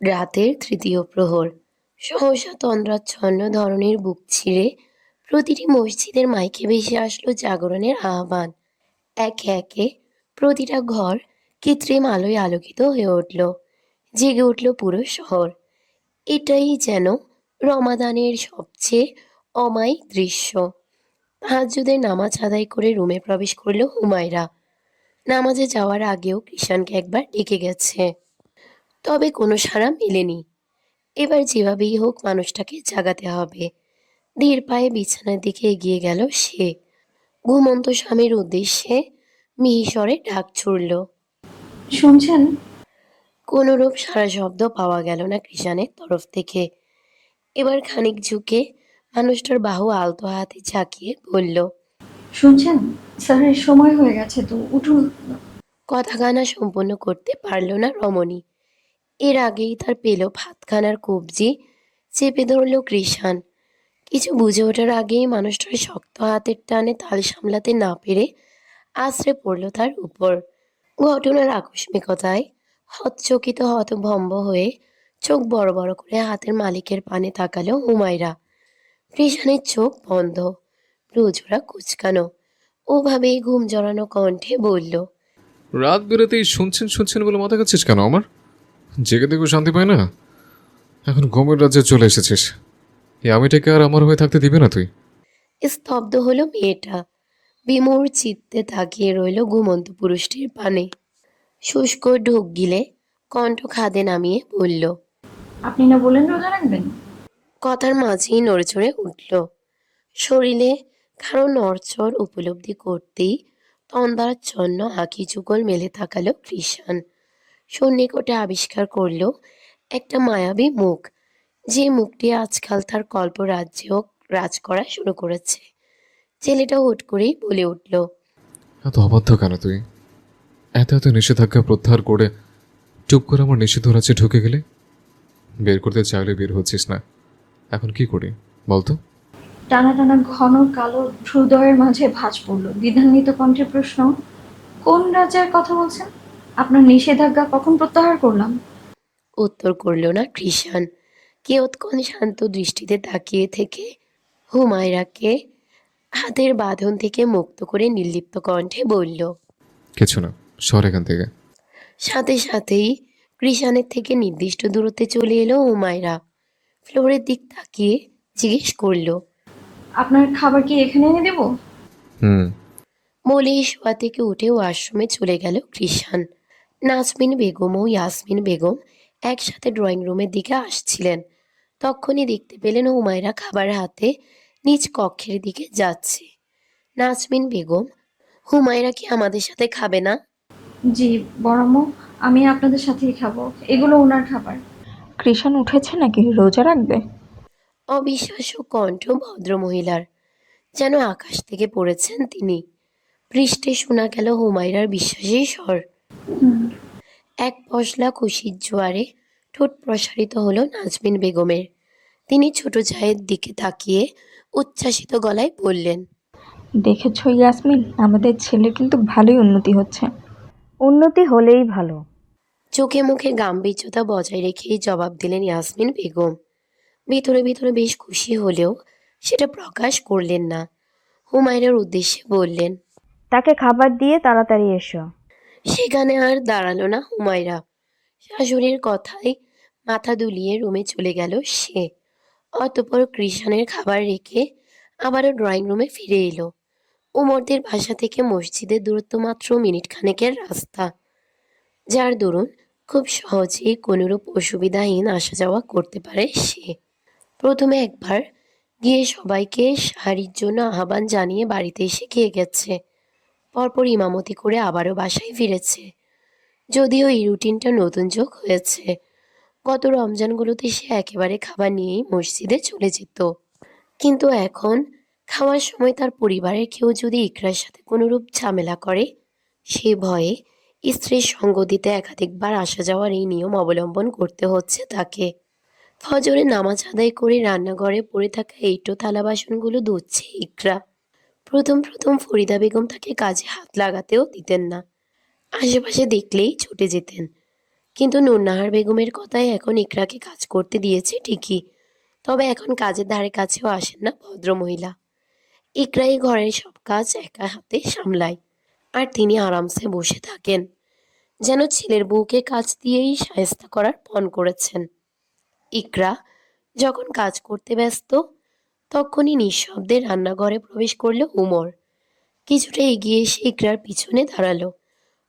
রাতের তৃতীয় প্রহর। সহসা তন্দ্রাচ্ছন্ন ধরনের বুক ছিঁড়ে প্রতিটি মসজিদের মাইকে ভেসে আসলো জাগরণের আহ্বান। একে একে প্রতিটা ঘর কৃত্রিম আলোয় আলোকিত হয়ে উঠল। জেগে উঠল পুরো শহর। এটাই যেন রমাদানের সবচেয়ে অমায়িক দৃশ্য। তাহাজ্জুদের নামাজ আদায় করে রুমে প্রবেশ করলো হুমায়রা। নামাজে যাওয়ার আগেও কৃষাণকে একবার ডেকে গেছে, তবে কোনো সাড়া মেলেনি। এবার যেভাবেই হোক মানুষটাকে জাগাতে হবে। ধীর পায়ে বিছানার দিকে এগিয়ে গেল সে। ঘুমন্ত স্বামীর উদ্দেশ্যে মিহিস্বরে ডাক ছুড়ল। শুনছেন? কোনরূপ সাড়া শব্দ পাওয়া গেল না কৃষাণের তরফ থেকে। এবার খানিক ঝুঁকে মানুষটার বাহু আলতো হাতে ঝাঁকিয়ে বলল, শুনছেন? স্যারের সময় হয়ে গেছে তো, উঠুন। কথাখানা সম্পূর্ণ করতে পারল না রমণী। এর আগেই তার পেল ভাতখানার কবজি চেপে ধরল কৃষাণ। কিছু বুঝে ওঠার আগেই মানুষটার শক্ত হাতের টানে তাল সামলাতে না পেরে আছড়ে পড়ল তার উপর। ঘটনার আকস্মিকতায় হতচকিত হতভম্ব হয়ে চোখ বড় বড় করে হাতের মালিকের পানে তাকালো হুমায়রা। কৃষাণের চোখ বন্ধ, ভ্রুজোড়া কুঁচকানো। ওভাবেই ঘুম জড়ানো কণ্ঠে বলল, রাত বেরোতেই শুনছেন শুনছেন বলে মাথা খাচ্ছিস কেন আমার? জেগে দেখো শান্তি পায় না? এখন ঘুমের রাজ্যে চলে এসেছিস। এই আমিটাকে আর আমার হয়ে থাকতে দিবে না তুই? স্তব্ধ হলো মেয়েটা। বিমূঢ় চিত্তে তাকিয়ে রইল ঘুমন্ত পুরুষটির পানে। শুষ্ক ঢোক গিলে কণ্ঠ খাদে নামিয়ে বলল, আপনি না বললেন রোজা রাখবেন? কথার মাঝেই নড়েচড়ে উঠল। শরীরে কারো নড়চড় উপলব্ধি করতেই তন্দ্রাচ্ছন্ন আঁখি যুগল মেলে তাকালো কৃষাণ। সন্নিকটে আবিষ্কার করল একটা মায়াবী মুখ, যে মুখটি আজকাল তার কল্পরাজ্যেও রাজ করা শুরু করেছে। ছেলেটা হুট করেই বলে উঠল, এত অবাধ্য কেন তুই? এত এত নিষেধাজ্ঞা প্রত্যাহার করে চুপ করে আমার নিষিদ্ধ রাজ্যে ঢুকে গেলে? বের করতে চাইলে বের হচ্ছিস না। এখন কি করি বলতো? টানা টানা ঘন কালো হৃদয়ের মাঝে ভাঁজ পড়ল দ্বিধান্বিত কণ্ঠে প্রশ্ন, কোন রাজার কথা বলছেন? আপনার নিষেধাজ্ঞা কখন প্রত্যাহার করলাম? উত্তর করল না কৃষাণ। কিয়ৎক্ষণ শান্ত দৃষ্টিতে তাকিয়ে থেকে হুমায়রাকে হাতের বাঁধন থেকে মুক্ত করে নির্লিপ্ত কণ্ঠে বলল। কিছু না, সর এখান থেকে। সাথে সাথেই কৃষাণের থেকে নির্দিষ্ট দূরত্বে চলে এলো হুমায়রা। ফ্লোরের দিক তাকিয়ে জিজ্ঞেস করলো, আপনার খাবার কি এখানে এনে দেব? হুম। বলে শোয়া থেকে উঠে ওয়াশরুমে চলে গেল কৃষাণ। নাজমিন বেগম ও ইয়াসমিন বেগম একসাথে ড্রয়িং রুমের দিকে আসছিলেন। তখনই দেখতে পেলেন হুমায়রা খাবার হাতে নিজ কক্ষের দিকে যাচ্ছে। নাজমিন বেগম, হুমায়রা কি আমাদের সাথে খাবে না? জি বড়াম্মু, আমি আপনাদের সাথেই খাবো, এগুলো ওনার খাবার। কৃষাণ উঠেছে নাকি? রোজা রাখবে? অবিশ্বাস্য কণ্ঠ ভদ্রমহিলার, যেন আকাশ থেকে পড়েছেন তিনি। পৃষ্ঠে শোনা গেল হুমায়রার বিশ্বাসী স্বর। হুম। এক পশলা খুশির জোয়ারে ঠোঁট প্রসারিত হলো নাজমিন বেগমের। তিনি ছোট চায়ের দিকে তাকিয়ে উচ্ছ্বাসিত গলায় বললেন, দেখেছো ইয়াসমিন, আমাদের ছেলের কিন্তু ভালোই উন্নতি হচ্ছে। উন্নতি হলেই ভালো। চোখে মুখে গাম্ভীর্যতা বজায় রেখেই জবাব দিলেন ইয়াসমিন বেগম। ভিতরে ভিতরে বেশ খুশি হলেও সেটা প্রকাশ করলেন না। হুমায়রার উদ্দেশ্যে বললেন, তাকে খাবার দিয়ে তাড়াতাড়ি এসো। সেখানে আর দাঁড়ালো না হুমায়রা। শাশুড়ির কথায় মাথা দুলিয়ে রুমে চলে গেল সে। অতঃপর কৃষাণের খাবার রেখে আবারও ড্রয়িং রুমে ফিরে এলো। উমরদের বাসা থেকে মসজিদের দূরত্ব মাত্র মিনিট খানেকের রাস্তা, যার দরুন খুব সহজেই কোনোরূপ অসুবিধাহীন আসা যাওয়া করতে পারে সে। প্রথমে একবার গিয়ে সবাইকে সাহারির জন্য আহ্বান জানিয়ে বাড়িতে এসে খেয়ে গেছে। পরপর ইমামতি করে আবারও বাসায় ফিরেছে। যদিও এই রুটিনটা নতুন যোগ হয়েছে। গত রমজানগুলোতে সে একেবারে খাবার নিয়েই মসজিদে চলে যেত, কিন্তু এখন খাওয়ার সময় তার পরিবারের কেউ যদি ইকরার সাথে কোনোরূপ ঝামেলা করে, সে ভয়ে স্ত্রীর সঙ্গ দিতে একাধিকবার আসা যাওয়ার এই নিয়ম অবলম্বন করতে হচ্ছে তাকে। ফজরে নামাজ আদায় করে রান্নাঘরে পড়ে থাকা এইটো থালা বাসনগুলো ধুচ্ছে ইকরা। প্রথম প্রথম ফরিদা বেগম তাকে কাজে হাত লাগাতেও দিতেন না, আশেপাশে দেখলেই ছুটে যেতেন। কিন্তু নুরনাহার বেগমের কথায় এখন ইকরাকে কাজ করতে দিয়েছে ঠিকই, তবে এখন কাজের ধারে কাছেও আসেন না ভদ্রমহিলা। ইকরাই ঘরের সব কাজ একা হাতে সামলায়, আর তিনি আরামসে বসে থাকেন, যেন ছেলের বউকে কাজ দিয়েই শায়েস্তা করার পণ করেছেন। ইকরা যখন কাজ করতে ব্যস্ত, তখনই নিঃশব্দে রান্নাঘরে প্রবেশ করলো উমর। কিছুটা এগিয়ে এসে ইকরার পিছনে দাঁড়ালো,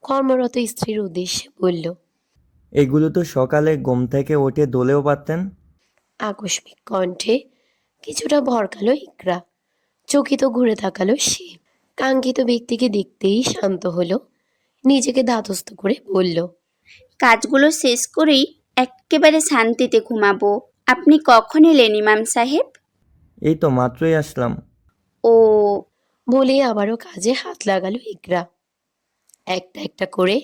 কর্মরত স্ত্রীর উদ্দেশ্যে বলল। এগুলো তো সকালে ঘুম থেকে উঠে দোলেও পারতেন। আকস্মিক কণ্ঠে কিছুটা ভরকালো ইকরা, চকিত ঘুরে তাকালো সে। কাঙ্ক্ষিত ব্যক্তিকে দেখতেই শান্ত হলো, নিজেকে ধাতস্থ করে বলল। কাজগুলো শেষ করেই এক্কেবারে শান্তিতে ঘুমাবো। আপনি কখন এলেন ইমাম সাহেব? এই তো মাত্রই আসলাম। ও, বলে আবারও কাজে হাত লাগালো ইকরা। একটা একটা করে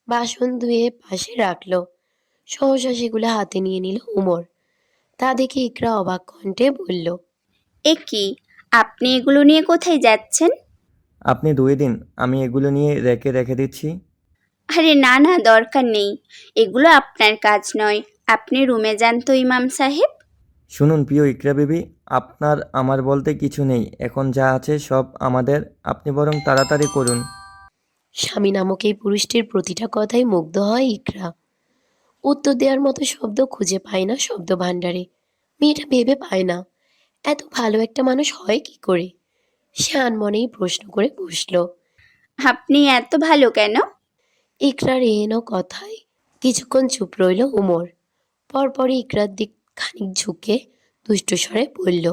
বাসন ধুয়ে পাশে রাখলো, সহসা সেগুলো হাতে নিয়ে নিল উমর। তা দেখে ইকরা অবাক কণ্ঠে বলল। এ কি, আপনি এগুলো নিয়ে কোথায় যাচ্ছেন? আপনি ধুয়ে দিন, আমি এগুলো নিয়ে রেখে রেখে দিচ্ছি। আরে না না, দরকার নেই, এগুলো আপনার কাজ নয়। আপনি রুমে যান তো ইমাম সাহেব। শুনুন প্রিয় ইকরা বিবি, আপনার আমার বলতে কিছু নেই, এখন যা আছে সব আমাদের, আপনি বরং তাড়াতাড়ি করুন। স্বামী নামক এই পুরুষটির প্রতিটা কথাই মুগ্ধ হয় ইকরা। উত্তর দেওয়ার মতো শব্দ খুঁজে পায় না শব্দ ভাণ্ডারে। মেয়েটা ভেবে পায় না এত ভালো একটা মানুষ হয় কি করে। সে আনমনেই প্রশ্ন করে বসল। আপনি এত ভালো কেন? ইকরার এহেন কথায় কিছুক্ষণ চুপ রইল উমর। পরপরই ইকরার দিক খানিক ঝুঁকে দুষ্ট স্বরে বলল।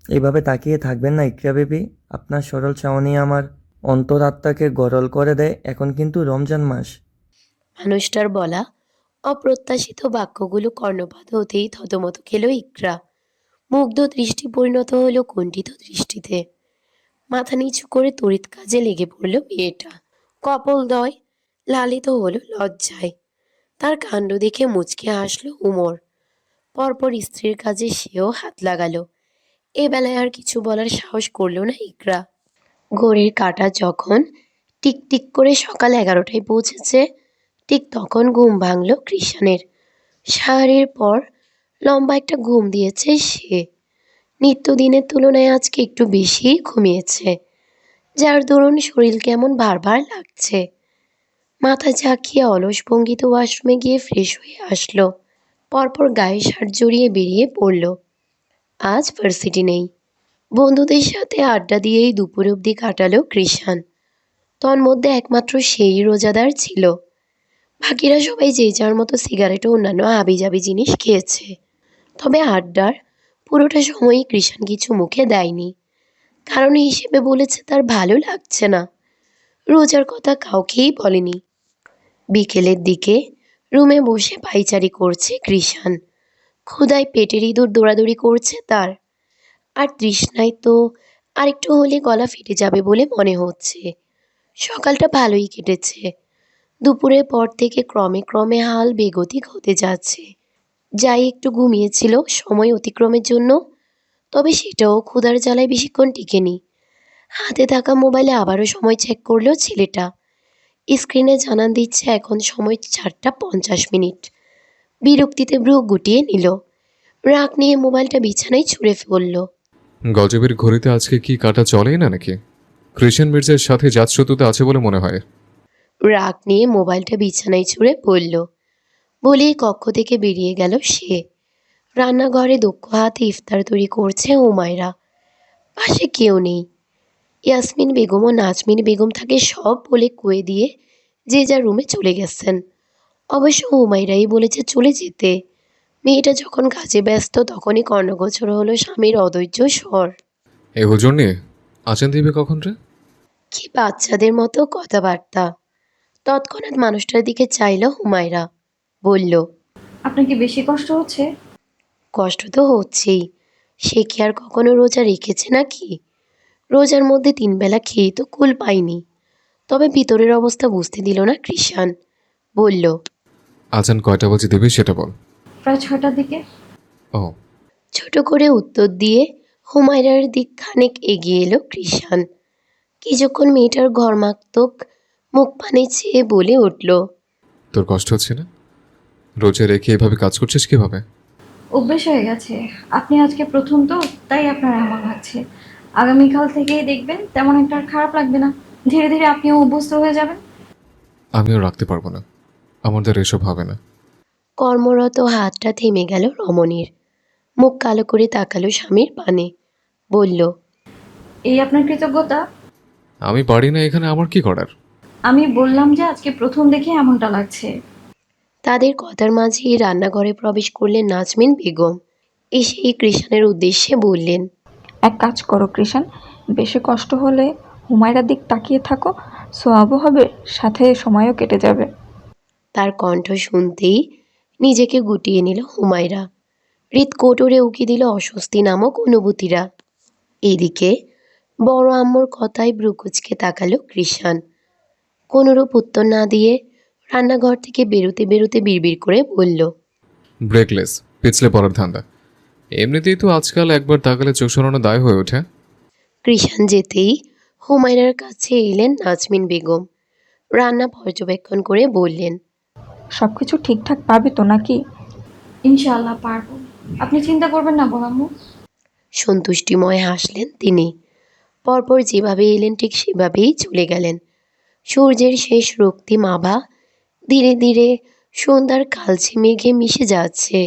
এইভাবে তাকিয়ে থাকবেন না ইকরা বিবি, আপনার সরল চাহনি আমার অন্তরাত্মাকে গরল করে দেয়। এখন কিন্তু রমজান মাস। মানুষটার বলা অপ্রত্যাশিত বাক্যগুলো কর্ণপাত হতেই থতমত খেল ইকরা। মুগ্ধ দৃষ্টি পরিণত হলো কুণ্ঠিত দৃষ্টিতে। মাথা নিচু করে তড়িৎ কাজে লেগে পড়ল মেয়েটা। কপোলদ্বয় লালিত হলো লজ্জায়। তার কাণ্ড দেখে মুচকে হাসলো উমর। পরপর স্ত্রীর কাজে সেও হাত লাগালো। এ বেলায় আর কিছু বলার সাহস করলো না ইকরা। ঘড়ির কাঁটা যখন টিক টিক করে সকাল 11টায় পৌঁছেছে, ঠিক তখন ঘুম ভাঙল কৃষাণের। সাহারির পর লম্বা একটা ঘুম দিয়েছে সে। নিত্যদিনের তুলনায় আজকে একটু বেশিই ঘুমিয়েছে, যার দরুন শরীর কেমন ভার ভার লাগছে। মাথা ঝাঁকিয়ে অলস ভঙ্গিতে ওয়াশরুমে গিয়ে ফ্রেশ হয়ে আসলো। পরপর গায়ে শার্ট জড়িয়ে বেরিয়ে পড়ল। আজ ভার্সিটি নেই। বন্ধুদের সাথে আড্ডা দিয়েই দুপুর অবধি কাটালো কৃষাণ। তন্মধ্যে একমাত্র সেই রোজাদার ছিল। বাকিরা সবাই যে যার মতো সিগারেট ও অন্যান্য হাবিজাবি জিনিস খেয়েছে। তবে আড্ডার পুরোটা সময়ই কৃষাণ কিছু মুখে দেয়নি, কারণ হিসেবে বলেছে তার ভালো লাগছে না। রোজার কথা কাউকেই বলেনি। বিকেলের দিকে রুমে বসে পায়চারি করছে কৃষাণ। ক্ষুধায় পেটের ইঁদুর দৌড়াদৌড়ি করছে তার। আর তৃষ্ণায় তো আরেকটু হলে গলা ফেটে যাবে বলে মনে হচ্ছে। সকালটা ভালোই কেটেছে। দুপুরের পর থেকে ক্রমে ক্রমে হাল বেগতিক হতে যাচ্ছে। যাই একটু ঘুমিয়েছিল সময় অতিক্রমের জন্য, তবে সেটাও ক্ষুধার জ্বালায় বেশিক্ষণ টিকেনি। হাতে থাকা মোবাইলে আবারও সময় চেক করলো ছেলেটা। স্ক্রিনে জানান দিচ্ছে এখন সময় 4টা 50 মিনিট। বিরক্তিতে ভ্রু গুটিয়ে নিল। রাগ নিয়ে মোবাইলটা বিছানায় ছুঁড়ে ফেলল। গজবের ঘড়িতে আজকে কি কাটা চলেই না নাকি? কৃষণ মির্জার সাথে জাতশত্রুতা আছে বলে মনে হয়। রাগ নিয়ে মোবাইলটা বিছানায় ছুঁড়ে পড়ল। বলেই কক্ষ থেকে বেরিয়ে গেল সে। রান্নাঘরে দক্ষ হাতে ইফতার তৈরি করছে হুমায়রা। পাশে কেউ নেই। ইয়াসমিন বেগম ও নাজমিন বেগম তাকে সব বলে কয়ে দিয়ে যে যার রুমে চলে গেছেন। অবশ্য হুমায়রাই বলেছে চলে যেতে। মেয়েটা যখন কাজে ব্যস্ত তখনই কর্ণগোচর হলো স্বামীর অধৈর্য স্বর। এই হুজুর নিয়ে আছেন দিবে কখন রে? কি বাচ্চাদের মতো কথাবার্তা। তৎক্ষণাৎ মানুষটার দিকে চাইল হুমায়রা। বলল। আপনার কি বেশি কষ্ট হচ্ছে? কষ্ট তো হচ্ছেই। সে কি আর কখনো রোজা রেখেছে নাকি? রোজার মধ্যে 3 বেলা খেয়ে তো কুল পায়নি। তবে ভিতরের অবস্থা বুঝতে দিল না কৃষাণ। বলল। আজান কয়টা বাজে দেবে সেটা বল। প্রায় 6টার দিকে। ও, ছোট করে উত্তর দিয়ে হুমায়রার দিক খানিক এগিয়ে এলো কৃষাণ। কিছুক্ষণ মেয়েটার ঘর্মাক্তক মুখ পানে চেয়ে বলে উঠল, তোর কষ্ট হচ্ছে না? রোজে রেখে এভাবে কাজ করছিস কিভাবে? অভ্যেস হয়ে গেছে। আপনি আজকে প্রথম তো, তাই আপনার এমন লাগছে। আগামীকাল থেকেই দেখবেন তেমন একটা আর খারাপ লাগবে না। ধীরে ধীরে আপনিও অভ্যস্ত হয়ে যাবেন। আমিও রাখতে পারবো না, আমার দ্বারা এসব হবে না। কর্মরত হাতটা থেমে গেল রমণীর। মুখ কালো করে তাকালো স্বামীর পানে। বলল, এই আপনার কৃতজ্ঞতা? আমি পারি না এখানে, আমার কি করার? আমি বললাম যে আজকে প্রথম দেখে এমনটা লাগছে। তাদের কথার মাঝেই রান্নাঘরে প্রবেশ করলেন নাজমিন বেগম। এসেই কৃষাণের উদ্দেশ্যে বললেন, এক কাজ করো কৃষাণ, বেশি কষ্ট হলে হুমায়রার দিক তাকিয়ে থাকো, সোয়াবও হবে, সাথে সময়ও কেটে যাবে। তার কণ্ঠ শুনতেই নিজেকে গুটিয়ে নিল হুমায়রা। হৃৎকোটরে উকি দিল অস্বস্তি নামক অনুভূতিরা। এদিকে বড় আম্মুর কথায় ভ্রুকুচকে তাকালো কৃষাণ। কোনরূপ উত্তর না দিয়ে রান্নাঘর থেকে বেরোতে বেরোতে বিড়বিড় করে বলল, ব্রেকলেস, পিছলে পড়ার ধান্দা। এমনিতেই তো আজকাল একবার তাকালে চোখ সরানো দায় হয়ে ওঠে। কৃষাণ যেতেই হুমায়রার কাছে এলেন নাজমিন বেগম। রান্না পর্যবেক্ষণ করে বললেন, সব কিছু ঠিকঠাক পাবে তো নাকি? ইনশাআল্লাহ পারবো, আপনি চিন্তা করবেন না বলাম্মু। সন্তুষ্টিময় হাসলেন তিনি। পরপর যেভাবে এলেন ঠিক সেভাবেই চলে গেলেন। সূর্যের শেষ রক্তিম আভা ধীরে ধীরে সন্ধ্যার কালচে মেঘে মিশে যাচ্ছে।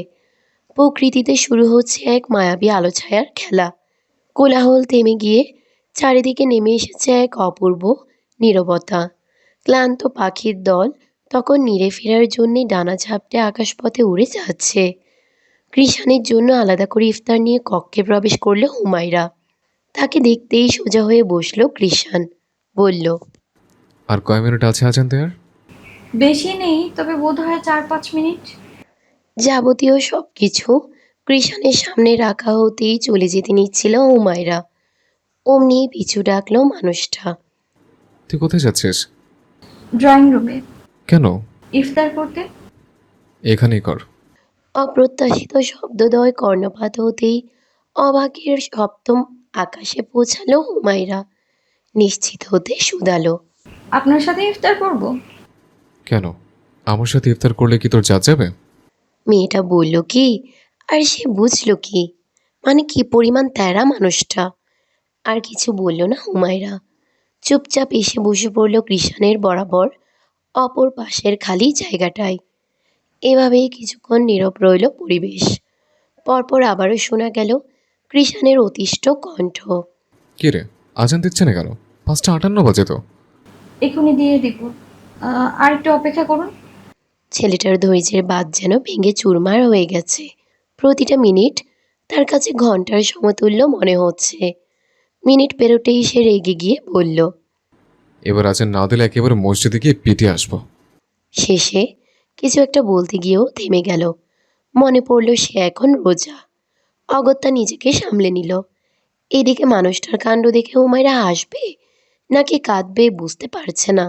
প্রকৃতিতে শুরু হচ্ছে এক মায়াবী আলোছায়ার খেলা। কোলাহল থেমে গিয়ে চারিদিকে নেমে এসেছে এক অপূর্ব নীরবতা। ক্লান্ত পাখির দল তখন নিরে ফেরার জন্যে ডানা ঝাপটে আকাশপথে উড়ে যাচ্ছে। কৃষাণের জন্য আলাদা করে ইফতার নিয়ে কক্ষে প্রবেশ করল হুমায়রা। তাকে দেখতেই সোজা হয়ে বসল কৃষাণ। বলল, আর কয় মিনিট আছে আজান দেয়ার? বেশি নেই, তবে বোধ হয় 4-5 মিনিট। যাবতীয় সব কিছু কৃষাণের সামনে রাখা হতেই চলে যেতে নিচ্ছিল হুমায়রা। অমনি পিছু ডাকলো মানুষটা। তুই কোথায় যাচ্ছিস? ড্রয়িং রুমে কেন? ইফতার করতে। এখানেই কর। অপ্রত্যাশিত শব্দদ্বয় কর্ণপাত হতেই অবাকের সপ্তম আকাশে পৌঁছালো হুমায়রা। নিশ্চিত হতে শুধালো, আপনার সাথে ইফতার করব? কেন? আমার সাথে ইফতার করলে কি তোর জাত যাবে? মেয়েটা বলল কি আর সে বুঝলো কি, মানে কি পরিমাণ তেরা মানুষটা। আর কিছু বলল না হুমায়রা। চুপচাপ এসে বসে পড়ল কৃষাণের বরাবর অপর পাশের খালি জায়গাটায়। এভাবেই কিছুক্ষণ নীরব রইল পরিবেশ। পরপর আবারও শোনা গেল কৃষাণের অতিষ্ঠ কণ্ঠ। কি রে, আজান দিচ্ছে না কেন? 5:58 বাজে তো। এখনই দিয়ে দিব। আর একটু অপেক্ষা করুন। ছেলেটার ধৈর্যের বাঁধ যেন ভেঙে চুরমার হয়ে গেছে। প্রতিটা মিনিট তার কাছে ঘন্টার সমতুল্য মনে হচ্ছে। মিনিট পেরোতেই সে রেগে গিয়ে বলল, এবার আজান না দিলে একেবারে মসজিদে গিয়ে পিটিয়ে আসবো। শেষে কিছু একটা বলতে গিয়েও থেমে গেল। মনে পড়ল সে এখন রোজা। অগত্যা নিজেকে সামলে নিল। এদিকে মানুষটার কাণ্ড দেখে হুমায়রা হাসবে নাকি কাঁদবে বুঝতে পারছে না।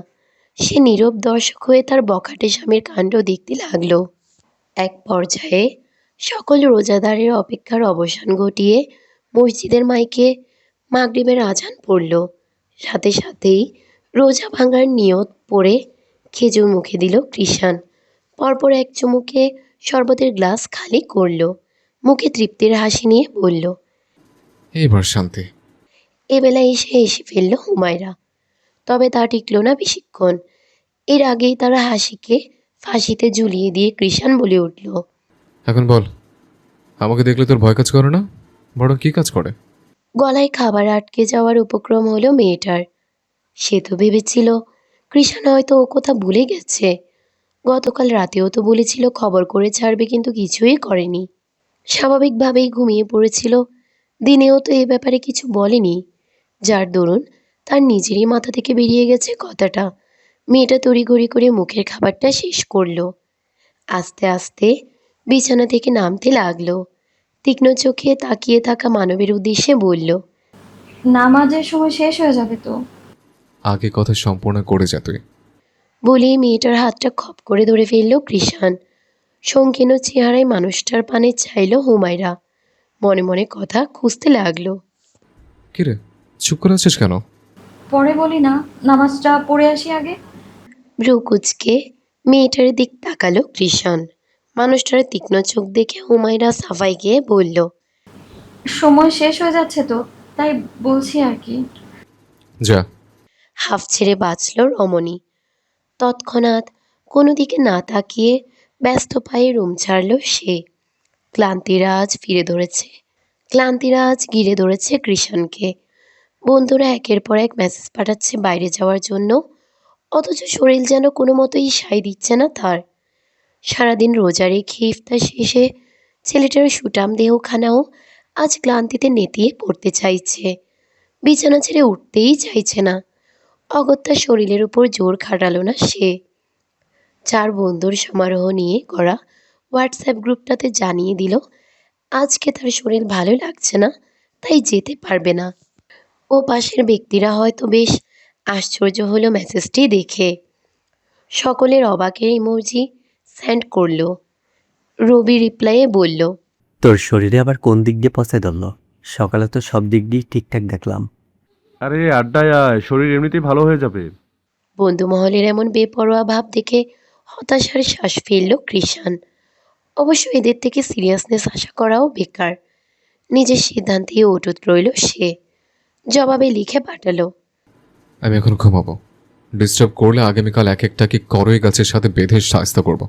সে নীরব দর্শক হয়ে তার বখাটে স্বামীর কাণ্ড দেখতে লাগলো। এক পর্যায়ে সকল রোজাদারের অপেক্ষার অবসান ঘটিয়ে মসজিদের মাইকে মাগরিবের আজান পড়ল। সাথে সাথেই রোজা ভাঙার নিয়ত পড়ে খেজুর মুখে দিল কৃষাণ। পরপর এক চুমুকে শরবতের গ্লাস খালি করল। মুখে তৃপ্তির হাসি নিয়ে বলল, এইবার শান্তি। এবেলায় এসে ফেলল হুমায়রা। তবে তা টিকল না বেশিক্ষণ। এর আগেই তারা হাসিকে ফাঁসিতে ঝুলিয়ে দিয়ে কৃষাণ বলে উঠল, এখন বল, আমাকে দেখলে তোর ভয় কাজ করে না, বরং কি কাজ করে? গলায় খাবার আটকে যাওয়ার উপক্রম হলো মেয়েটার। সে তো ভেবেছিল কৃষাণ হয়তো ও কথা ভুলে গেছে। গতকাল রাতেও তো বলেছিল খবর করে ছাড়বে, কিন্তু কিছুই করেনি। স্বাভাবিকভাবেই ঘুমিয়ে পড়েছিল। দিনেও তো এ ব্যাপারে কিছু বলেনি, যার দরুন তার নিজেরই মাথা থেকে বেরিয়ে গেছে কথাটা। মেয়েটা তড়িঘড়ি করে মুখের খাবারটা শেষ করলো। আস্তে আস্তে বিছানা থেকে নামতে লাগলো। তীক্ষ্ণ চোখে তাকিয়ে থাকা মানবের উদ্দেশ্যে বলল, নামাজের সময় শেষ হয়ে যাবে তো। আগে কথা সম্পূর্ণ করে যা তুই। বলেই মেয়েটার হাতটা খপ করে ধরে ফেলল কৃষাণ। সংকীর্ণ চেহারায় মানুষটার পানে চাইল হুমায়রা। মনে মনে কথা খুঁজতে লাগলো। কি রে, চুপ করে আছিস কেন? পরে বলি না, নামাজটা পড়ে আসি আগে। ভ্রু কুঁচকে মেয়েটার দিক তাকালো কৃষাণ। মানুষটার তীক্ষ্ণ চোখ দেখে হুমায়রা সাফাই গিয়ে বলল, সময় শেষ হয়ে যাচ্ছে তো, তাই বলছি আর কি। যা। হাফ ছেড়ে বাঁচল রমণী। তৎক্ষণাৎ কোনো দিকে না তাকিয়ে ব্যস্ত পায়ে রুম ছাড়ল সে। ক্লান্তিরা আজ ঘিরে ধরেছে কৃষাণকে। বন্ধুরা একের পর এক মেসেজ পাঠাচ্ছে বাইরে যাওয়ার জন্য, অথচ শরীর যেন কোনো মতোই সায় দিচ্ছে না তার। সারাদিন রোজা রেখে ইফতার শেষে ছেলেটার সুঠাম দেহখানাও আজ ক্লান্তিতে নেতিয়ে পড়তে চাইছে। বিছানা ছেড়ে উঠতেই চাইছে না। অগত্যা শরীরের উপর জোর খাটালো না সে। 4 বন্ধুর সমারোহ নিয়ে করা হোয়াটসঅ্যাপ গ্রুপটাতে জানিয়ে দিল আজকে তার শরীর ভালো লাগছে না, তাই যেতে পারবে না। ও পাশের ব্যক্তিরা হয়তো বেশ আশ্চর্য হলো মেসেজটি দেখে। সকলের অবাকের ইমোজি সেন্ড করলো। রবি রিপ্লাইয়ে বলল, তোর শরীরে আবার কোন দিক দিয়ে পচে ধরলো? সকালে তো সব দিক দিয়ে ঠিকঠাক দেখলাম। আরে আড্ডায় আয়, শরীর এমনিতেই ভালো হয়ে যাবে। বন্ধু মহলের এমন বেপরোয়া ভাব দেখে হতাশার শ্বাস ফেলল কৃষাণ। অবশ্য এদের থেকে সিরিয়াসনেস আশা করাও বেকার। নিজের সিদ্ধান্তেই অটুট রইল সে। জবাবে লিখে পাঠালো, আমি এখন ঘুমাবো। ডিস্টার্ব করলে আগামীকাল এক একটাকে করই গাছের সাথে বেঁধে শায়েস্তা করব।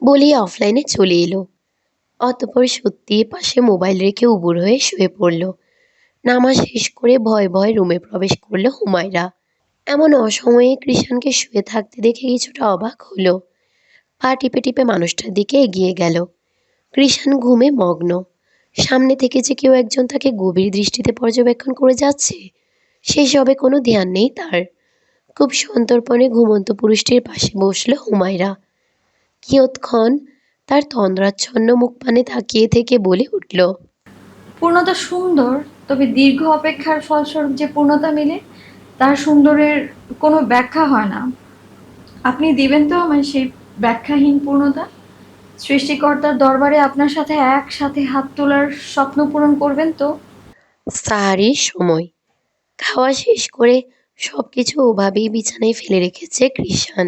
বলেই অফলাইনে চলে এলো। অতঃপর সত্যি পাশে মোবাইল রেখে উবুর হয়ে শুয়ে পড়ল। নামাজ শেষ করে ভয়ে ভয়ে রুমে প্রবেশ করলো হুমায়রা। এমন অসময়ে কৃষাণকে শুয়ে থাকতে দেখে কিছুটা অবাক হলো। পা টিপে টিপে মানুষটার দিকে এগিয়ে গেল। কৃষাণ ঘুমে মগ্ন। সামনে থেকে যে কেউ একজন তাকে গভীর দৃষ্টিতে পর্যবেক্ষণ করে যাচ্ছে, সেসবে কোনো ধ্যান নেই তার। খুব সন্তর্পণে ঘুমন্ত পুরুষটির পাশে বসল হুমায়রা। কিয়ৎক্ষণ তার তন্দ্রাচ্ছন্ন মুখপানে তাকিয়ে থেকে বলে উঠল, পূর্ণতা সুন্দর, তবে দীর্ঘ অপেক্ষার ফলস্বরূপ যে পূর্ণতা মিলে, তার সুন্দরের কোনো ব্যাখ্যা হয় না। আপনি দিবেন তো আমায় সেই ব্যাখ্যাহীন পূর্ণতা? সৃষ্টিকর্তার দরবারে আপনার সাথে একসাথে হাত তোলার স্বপ্ন পূরণ করবেন তো? সাহারির সময়। খাওয়া শেষ করে সব কিছু ওভাবেই বিছানায় ফেলে রেখেছে কৃষাণ।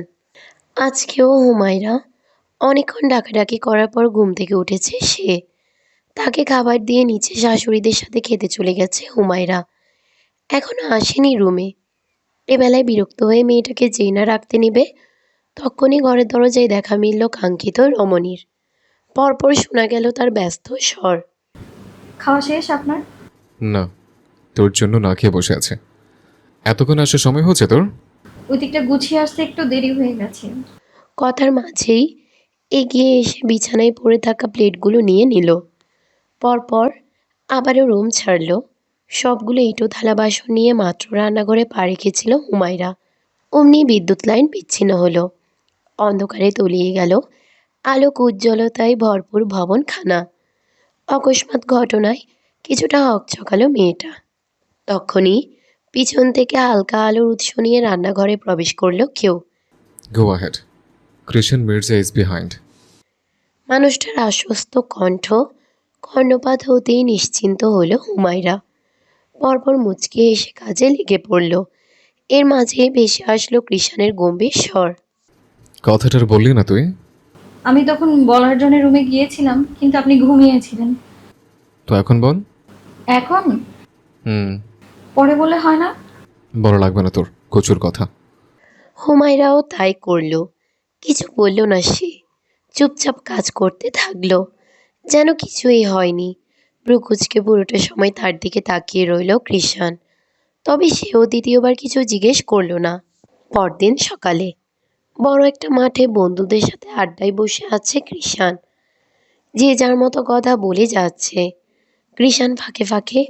আজকেও হুমায়রা অনেকক্ষণ ডাকাডাকি করার পর ঘুম থেকে উঠেছে সে। তাকে খাবার দিয়ে নিচে শাশুড়িদের সাথে খেতে চলে গেছে হুমায়রা। এখনো আসেনি রুমে। এবেলায় বিরক্ত হয়ে মেয়েটাকে যেই না রাখতে নেবে, তখনই ঘরের দরজায় দেখা মিলল কাঙ্ক্ষিত রমণীর। পরপর শোনা গেল তার ব্যস্ত স্বর, খাওয়া শেষ আপনার? না, তোর জন্য না খেয়ে বসে আছে। এতক্ষণ আসার সময় হচ্ছে তোর? ওই দিকটা গুছিয়ে আসতে একটু দেরি হয়ে গেছে। কথার মাঝেই এগিয়ে এসে বিছানায় পড়ে থাকা প্লেটগুলো নিয়ে নিল। পরপর আবারও রুম ছাড়ল। সবগুলো ইঁটো থালা বাসন নিয়ে মাত্র রান্নাঘরে পা রেখেছিল হুমায়রা, অমনি বিদ্যুৎ লাইন বিচ্ছিন্ন হলো। অন্ধকারে তলিয়ে গেল আলোক উজ্জ্বলতায় ভরপুর ভবনখানা। অকস্মাৎ ঘটনায় কিছুটা হকচকালো মেয়েটা। তখনই পিছন থেকে হালকা আলোর উৎস নিয়ে রান্নাঘরে প্রবেশ করলো কেউ। Go ahead. Krishan Mirza is behind. মানুষটার আশ্বস্ত কণ্ঠ কর্ণপাত হতেই নিশ্চিন্ত হলো হুমায়রা। পরপর মুচকি এসে কাজে লেগে পড়ল। এর মাঝেই ভেসে আসলো কৃষাণের গম্ভীর স্বর, কথাটার বললি না তুই? আমি তখন বলার জন্য রুমে গিয়েছিলাম, কিন্তু আপনি ঘুমিয়েছিলেন। তো এখন বল। এখন? হুম। পরে বলে হয় না? বড় লাগবে না তোর কচুর কথা। হুমায়রাও তাই করল। কিছু বলল না সে, চুপচাপ কাজ করতে থাকলো যেন কিছুই হয়নি। ভ্রুকুচকে পুরোটা সময় তার দিকে তাকিয়ে রইল কৃষাণ। তবে সেও দ্বিতীয়বার কিছু জিজ্ঞেস করলো না। পরদিন সকালে বড় একটা মাঠে বন্ধুদের সাথে আড্ডায় বসে আছে কৃষাণ। যে যার মতো কথা বলে যাচ্ছে। কৃষাণ ফাঁকে ফাঁকে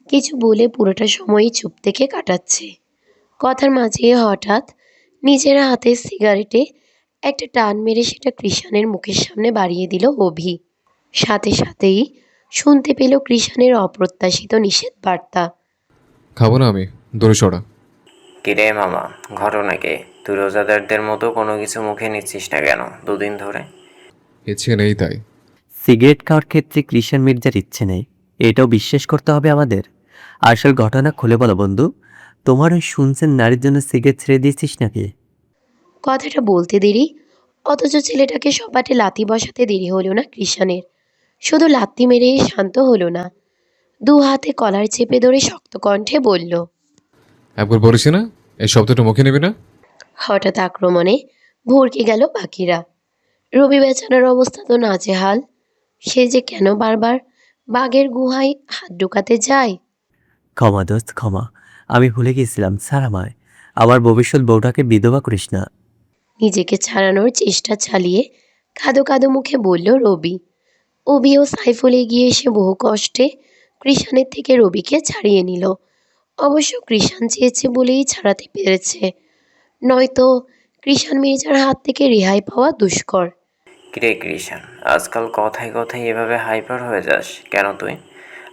কিছু বলে পুরোটা সময়ই চুপ থেকে কাটাচ্ছে। কথার মাঝে হঠাৎ নিজের হাতের সিগারেটে একটা টান মেরে সেটা কৃষাণের মুখের সামনে বাড়িয়ে দিল অভি। সাথে সাথেই শুনতে পেল কৃষাণের অপ্রত্যাশিত নিষেধ বার্তা, খাবো না আমি, দূরে সরা। কিরে মামা, ঘটনা কে? তুই রোজাদারদের মতো কোনো কিছু মুখে নিচ্ছিস না কেন দুদিন ধরে? ইচ্ছে নেই তাই। সিগারেট খাওয়ার ক্ষেত্রে কৃষাণ মির্জার ইচ্ছে নেই, এটাও বিশ্বাস করতে হবে আমাদের। আসল ঘটনা খুলে বলো বন্ধু। তোমার ওই শুনছেন নারীর জন্য সিগারেট ছেড়ে দিয়েছিস নাকি? কথাটা বলতে দেরি, অথচ ছেলেটাকে সপাটে লাথি বসাতে দেরি হলো না কৃষাণের। শুধু লাথি মেরেই শান্ত হলো না, দু হাতে কলার চেপে ধরে শক্ত কণ্ঠে বলল। একবার বলেছি না এই শব্দটা মুখে নেবে না? হঠাৎ আক্রমণে ভড়কে গেল বাকিরা। রবি বেচারার অবস্থা তো নাজেহাল। সে যে কেন বারবার বাঘের গুহায় হাত ঢুকাতে যায়। ক্ষমা দোস্ত ক্ষমা, আমি ভুলে গিয়েছিলাম, ছাড় আমায়। আমার ভবিষ্যৎ বউটাকে বিধবা করিস না। নিজেকে ছাড়ানোর চেষ্টা চালিয়ে কাঁদো কাঁদো মুখে বলল রবি। অবি ও সাইফুল এগিয়ে এসে বহু কষ্টে কৃষাণের থেকে রবিকে ছাড়িয়ে নিল। অবশ্য কৃষাণ চেয়েছে বলেই ছাড়াতে পেরেছে, নয়তো কৃষাণ মির্জার হাত থেকে রেহাই পাওয়া দুষ্কর। কিরে কৃষাণ, আজকাল কথায় কথায় এভাবে হাইপার হয়ে যাস কেন তুই?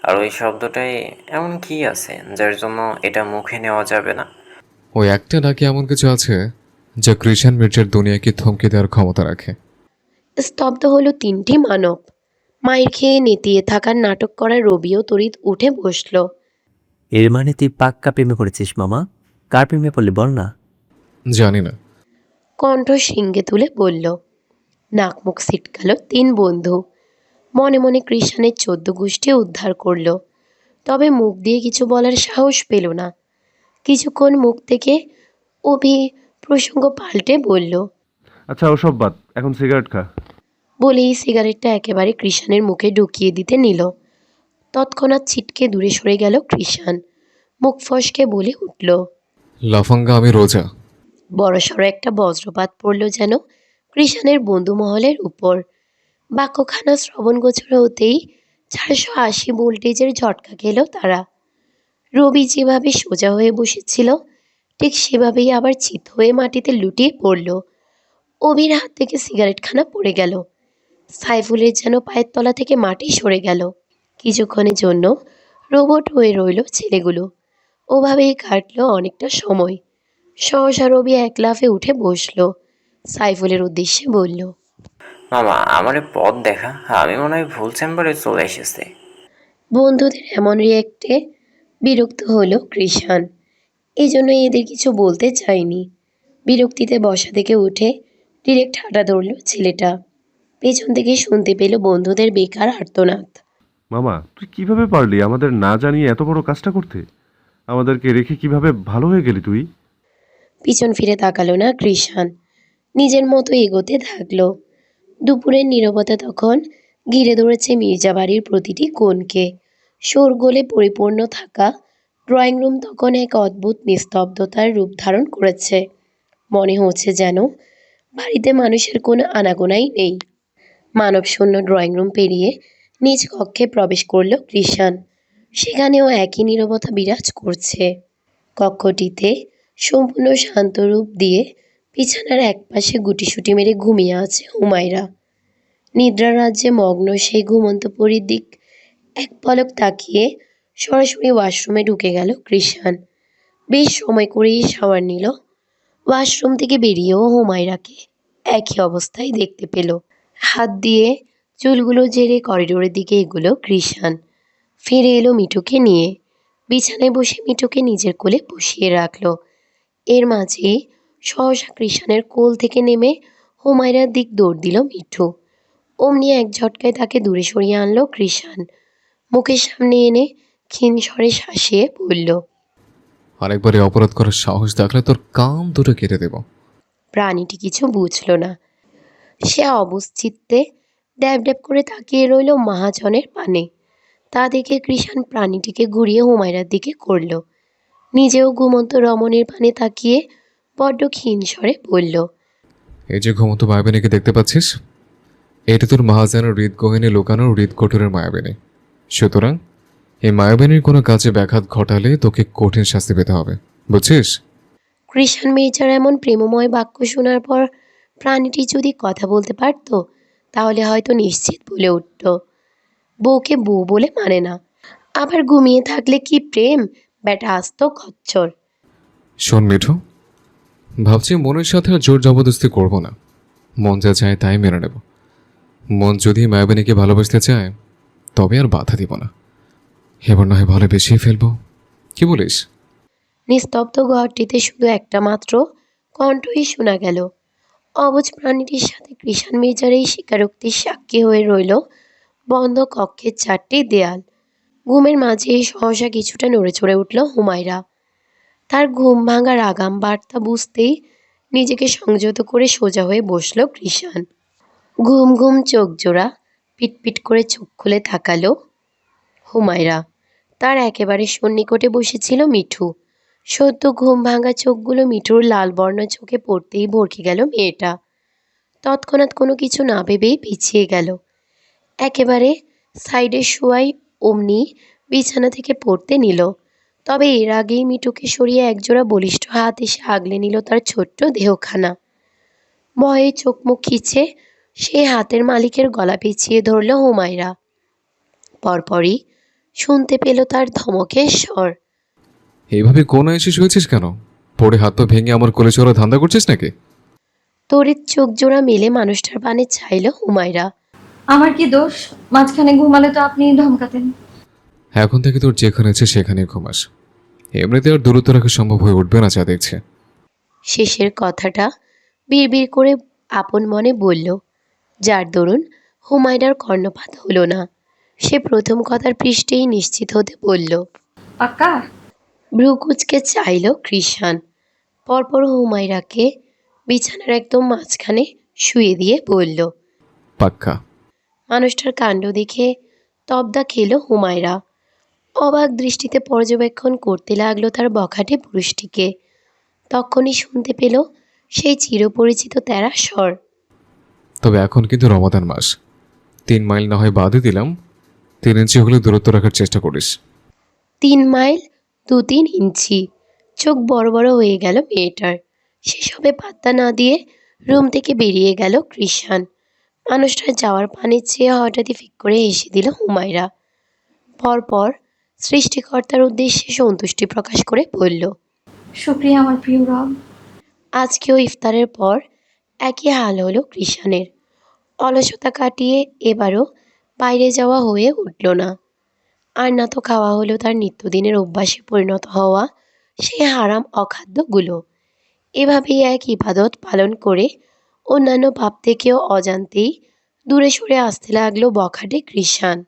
আর ওই শব্দটায় এমন কি আছে যার জন্য এটা মুখে নেওয়া যাবে না? ওই একটা নাকি এমন কিছু আছে যা কৃষাণ মির্জার দুনিয়াকে থমকে দেওয়ার ক্ষমতা রাখে। স্তব্ধ হলো তিনটি মানব। মায়ের খেয়ে নেতিয়ে থাকার নাটক করা রবিও তড়িৎ উঠে বসল। এর মানে তুই পাক্কা প্রেমে পড়েছিস মামা? কার প্রেমে পড়লি বল না। জানি না। কণ্ঠ সিংহে তুলে বলল। নাক মুখ ছিটকালো তিন বন্ধু। মনে মনে কৃষাণের 14 গোষ্ঠী উদ্ধার করল, তবে মুখ দিয়ে কিছু বলার সাহস পেল না। কিছুক্ষণ মুখ থেকে অভি প্রসঙ্গ পাল্টে বলল। আচ্ছা ওসব বাদ, এখন সিগারেট খা। বলেই সিগারেটটা একেবারে কৃষাণের মুখে ঢুকিয়ে দিতে নিল। তৎক্ষণাৎ ছিটকে দূরে সরে গেল কৃষাণ। মুখ ফসকে বলে উঠল। লাফাঙ্গা আমি রোজা। বড়সড় একটা বজ্রপাত পড়ল যেন কৃষাণের বন্ধু মহলের উপর। বাক্যখানা শ্রবণগোচর হতেই 480 ভোল্টেজের ঝটকা খেল তারা। রবি যেভাবে সোজা হয়ে বসেছিল ঠিক সেভাবেই আবার চিত হয়ে মাটিতে লুটিয়ে পড়ল। অবির হাত থেকে সিগারেটখানা পড়ে গেল। সাইফুলের যেন পায়ের তলা থেকে মাটি সরে গেল। কিছুক্ষণের জন্য রোবট হয়ে রইল ছেলেগুলো। ওভাবেই কাটল অনেকটা সময়। সহসা রবি এক লাফে উঠে বসল, সাইফুলের উদ্দেশ্যে বলল। মামা, আমারে পথ দেখা, আমি মনে হয় ভুল চেম্বারে চলে এসেছি। বন্ধুদের এমন রিয়েক্টে বিরক্ত হলো কৃষাণ। এই জন্য এদের কিছু বলতে চায়নি। বিরক্তিতে বসা থেকে উঠে ডিরেক্ট হাঁটা ধরল ছেলেটা। পেছন থেকে শুনতে পেল বন্ধুদের বেকার আর্তনাদ। মামা, তুই কিভাবে পারলি আমাদের না জানিয়ে এত বড় কাজটা করতে? আমাদেরকে রেখে কিভাবে ভালো হয়ে গেলি তুই? পিছন ফিরে তাকালো না কৃষাণ, নিজের মতো এগোতে থাকলো। দুপুরের নীরবতা তখন ঘিরে ধরেছে মির্জা বাড়ির প্রতিটি কোণকে। শোরগোলে পরিপূর্ণ থাকা ড্রয়িং রুম তখন এক অদ্ভুত নিস্তব্ধতার রূপ ধারণ করেছে। মনে হচ্ছে যেন বাড়িতে মানুষের কোনো আনাগোনাই নেই। মানবশূন্য ড্রয়িং রুম পেরিয়ে নিজ কক্ষে প্রবেশ করল কৃষাণ। সেখানেও একই নীরবতা বিরাজ করছে। কক্ষটিতে সম্পূর্ণ শান্ত রূপ দিয়ে বিছানার একপাশে গুটিসুটি মেরে ঘুমিয়ে আছে হুমায়রা। নিদ্রা রাজ্যে মগ্ন সেই ঘুমন্ত পরীর দিক এক পলক তাকিয়ে সরাসরি ওয়াশরুমে ঢুকে গেল কৃষাণ। বেশ সময় করেই শাওয়ার নিল। ওয়াশরুম থেকে বেরিয়েও হুমায়রাকে একই অবস্থায় দেখতে পেল। হাত দিয়ে চুলগুলো ঝেড়ে করিডোরের দিকে এগুলো কৃষাণ। ফিরে এলো মিঠুকে নিয়ে। বিছানায় বসে মিঠুকে নিজের কোলে বসিয়ে রাখল। এর মাঝেই সহসা কৃষাণের কোল থেকে নেমে হুমায়রার দিক দৌড় দিল মিঠু। অমনি এক ঝটকায় তাকে দূরে সরিয়ে আনলো কৃষাণ। মুখের সামনে এনে ক্ষীণ স্বরে শাসিয়ে বলল। আরেকবারে অপরাধ করার সাহস দেখলে তোর কান দুটো কেটে দেব। প্রাণীটি কিছু বুঝল না। সে অবস্থিত্তে ড্যাব ড্যাব করে তাকিয়ে রইল মহাজনের পানে। তা দেখে কৃষাণ প্রাণীটিকে ঘুরিয়ে হুমায়রার দিকে করল। নিজেও ঘুমন্ত রমণীর পানে তাকিয়ে বড্ড ক্ষীণ স্বরে বলল। এই যে ঘুমন্ত মায়াবিনীকে দেখতে পাচ্ছিস, এটা তোর মহাজনের হৃদগহিনী লুকানো হৃদকটুরের মায়াবিনী। সুতরাং এই মায়াবিনীর কোনো কাজে ব্যাঘাত ঘটালে তোকে কঠিন শাস্তি পেতে হবে, বুঝছিস? কৃষাণ মির্জার এমন প্রেমময় বাক্য শোনার পর প্রাণীটি যদি কথা বলতে পারত তাহলে হয়তো নিশ্চিত বলে উঠত, বউকে বউ বলে মানে না। আবার ঘুমিয়ে থাকলে কি প্রেম, ব্যাটা আস্ত খচ্চর। শোন মিঠু, ভাবছি মনের সাথে আর জোর জবরদস্তি করবো না। মন যা চায় তাই মেনে নেব। মন যদি মায়াবিনীকে ভালোবাসতে চায় তবে আর বাধা দিব না। এবার না হয় ভালোবেসেই ফেলবো, কি বলিস? নিস্তব্ধ ঘরটিতে শুধু একটা মাত্র কণ্ঠই শোনা গেল। অবুঝ প্রাণীটির সাথে কৃষাণ মির্জার এই স্বীকারোক্তির সাক্ষী হয়ে রইল বন্ধ কক্ষের চারটি দেয়াল। ঘুমের মাঝে সহসা কিছুটা নড়ে চড়ে উঠল হুমায়রা। তার ঘুম ভাঙার আগাম বার্তা বুঝতেই নিজেকে সংযত করে সোজা হয়ে বসল কৃষাণ। ঘুম ঘুম চোখ জোড়া পিটপিট করে চোখ খুলে তাকালো হুমায়রা। তার একেবারে সন্নিকটে বসেছিল মিঠু। সদ্য ঘুম ভাঙা চোখগুলো মিঠুর লাল বর্ণ চোখে পড়তেই ভরকে গেল মেয়েটা। তৎক্ষণাৎ কোনো কিছু না ভেবেই পিছিয়ে গেল। একেবারে সাইডে শোয়াই অমনি বিছানা থেকে পড়তে নিল। তবে এর আগেই মিঠুকে সরিয়ে একজোড়া বলিষ্ঠ হাত এসে আগলে নিল তার ছোট্ট দেহখানা। ভয়ে চোখ মুখ খিচে সেই হাতের মালিকের গলা পেঁচিয়ে ধরল হুমায়রা। পরপরই শুনতে পেল তার ধমকের স্বর। এইভাবে কোনা এসে শুয়েছিস কেন? পড়ে হাত পা ভেঙে আমার কোলে চড়া ধান্দা করছিস নাকি? তড়িৎ চোখ জোড়া মেলে মানুষটার পানে চাইল হুমায়রা। আমার কি দোষ? মাঝখানে ঘুমালে তো আপনিই ধমকাতেন। এখন থেকে তোর যেখানে আছে সেখানেই ঘুমাস। এমনিতে আর দূরত্ব রাখা সম্ভব হয়ে উঠবে না যা দেখছে। শেষের কথাটা বিড়বিড় করে আপন মনে বলল, যার দরুন হুমায়রার কর্ণপাত হলো না। সে প্রথম কথার পৃষ্ঠেই নিশ্চিত হতে বলল। পাক্কা? ভ্রু কুঁচকে চাইল কৃষাণ। পরপর হুমায়রাকে বিছানার একদম মাঝখানে শুয়ে দিয়ে বলল, পাক্কা। মানুষটার কাণ্ড দেখে তবদা খেল হুমায়রা। অবাক দৃষ্টিতে পর্যবেক্ষণ করতে লাগলো তার বখাটে পুরুষটিকে। তখনই শুনতে পেল সেই চিরপরিচিত তেরা স্বর। তবে এখন কিন্তু রমাদান মাস। 3 মাইল না হয় বাদে দিলাম, 3 ইঞ্চি হলে দূরত্ব রাখার চেষ্টা করিস। 3 মাইল 2-3 ইঞ্চি। চোখ বড় বড় হয়ে গেল মেয়েটার। সেসবে পাত্তা না দিয়ে রুম থেকে বেরিয়ে গেল কৃষাণ। মানুষটার যাওয়ার পানে চেয়ে হঠাৎই ফিক করে হেসে দিল হুমায়রা। পরপর সৃষ্টিকর্তার উদ্দেশ্যে সন্তুষ্টি প্রকাশ করে বলল, শুক্রিয়া আমার প্রিয় রব। আজকেও ইফতারের পর একই হাল হলো কৃষাণের। অলসতা কাটিয়ে এবারও বাইরে যাওয়া হয়ে উঠল না। আর না তো খাওয়া হলো তার নিত্যদিনের অভ্যাসে পরিণত হওয়া সেই হারাম অখাদ্যগুলো। এভাবেই এক ইবাদত পালন করে অন্যান্য পাপ থেকেও অজান্তেই দূরে সরে আসতে লাগলো বখাটে কৃষাণ।